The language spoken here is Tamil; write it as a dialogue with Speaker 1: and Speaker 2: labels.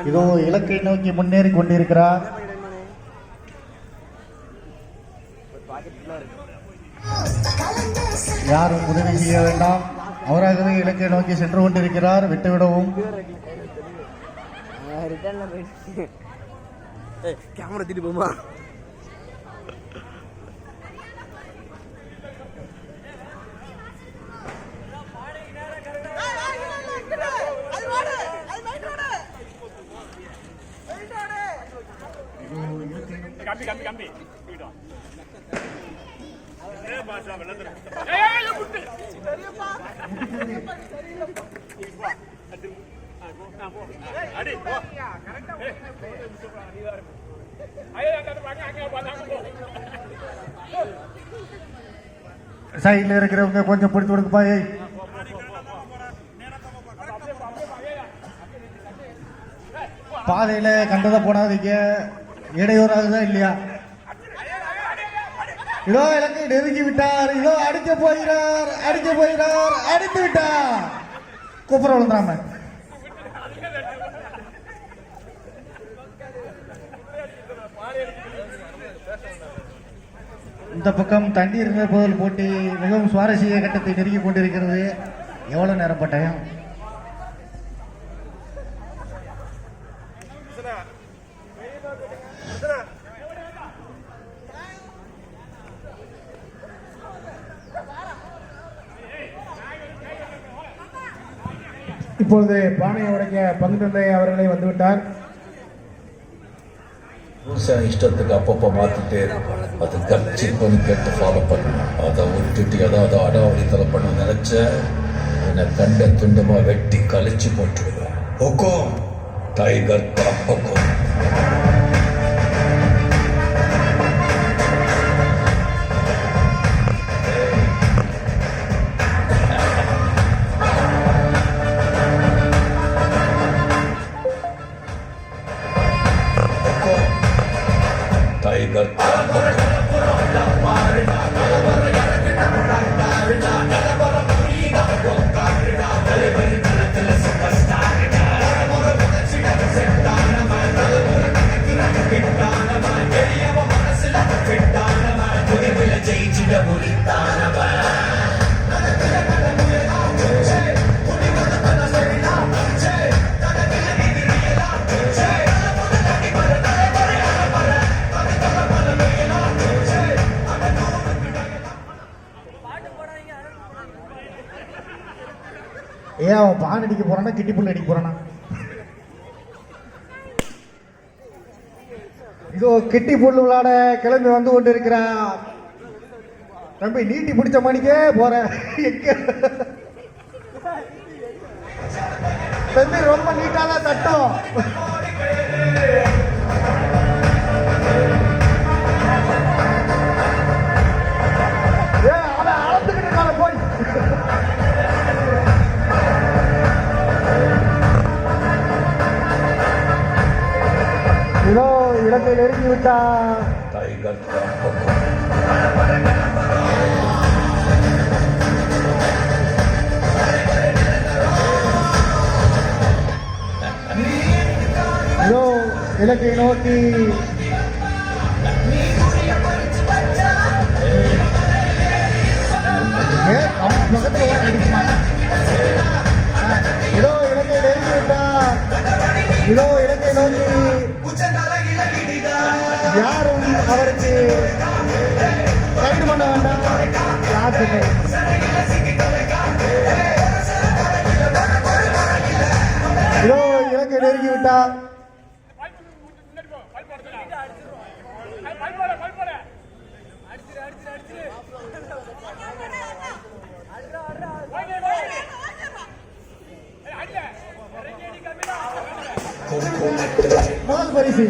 Speaker 1: இதோ இலக்கை நோக்கி முன்னேறி கொண்டிருக்கிறார். யாரும் உதவி செய்ய வேண்டாம், அவராகவே இலக்கை நோக்கி சென்று கொண்டிருக்கிறார். விட்டுவிடவும்.
Speaker 2: கேமரா திட்டு போமா.
Speaker 3: கம்பி
Speaker 1: சைட்ல இருக்கிறவங்க கொஞ்சம் பிடிச்சு கொடுக்குப்பா. பாதையில கண்டதை போடாதீங்க, இடையூறாகுதான் இல்லையா? இதோ இலக்கை நெருங்கி விட்டார். இதோ அடிக்க போகிறார், அடித்து விட்டார். கூப்பிட விழுந்துடாம. இந்த பக்கம் தண்ணீர் நிரப்புதல் போட்டி மிகவும் சுவாரஸ்ய கட்டத்தை நெருங்கி கொண்டிருக்கிறது. எவ்வளவு நேரம் பட்டயம்?
Speaker 4: இப்பொழுது பானையை உடைக்க பங்கு தந்தை அவர்களே வந்துவிட்டார்.
Speaker 5: இஷ்டத்துக்கு அப்பப்போ மாற்றிட்டே இருக்கும். அது கட்சி பண்ணி கேட்டு ஃபாலோ பண்ணணும். அதை விட்டுட்டு ஏதாவது அடாவடித்தலை பண்ண நினைச்ச என்னை கண்ட துண்டமா வெட்டி கழிச்சு போட்டுருவேன். ஹொக்கோம் டைகர் தான் ஹொக்கோம். டைகர்
Speaker 1: ஏன் அவன் பான் அடிக்க போறானா, கிட்டி புல் அடிக்க போறானா? இதோ கிட்டி புல் விளையாட கிளம்பி வந்து கொண்டு இருக்கிறான். தம்பி நீட்டி பிடிச்ச மணிக்கே போற. தம்பி ரொம்ப நீட்டாதான் தட்டும். அவன் அளந்துக்கிட்டு இருக்கான போய். இதோ இடத்தை நெருங்கி விட்டார்.
Speaker 5: டைகர்
Speaker 1: இதோ இலக்கை நோக்கி இதோ இலக்கை நெருங்கி விட்டார். இதோ இலக்கை நோக்கி யாரும் அவருக்கு கைது பண்ண வேண்டாம். இதோ இலக்கை நெருங்கி விட்டார். முதல் பரிசு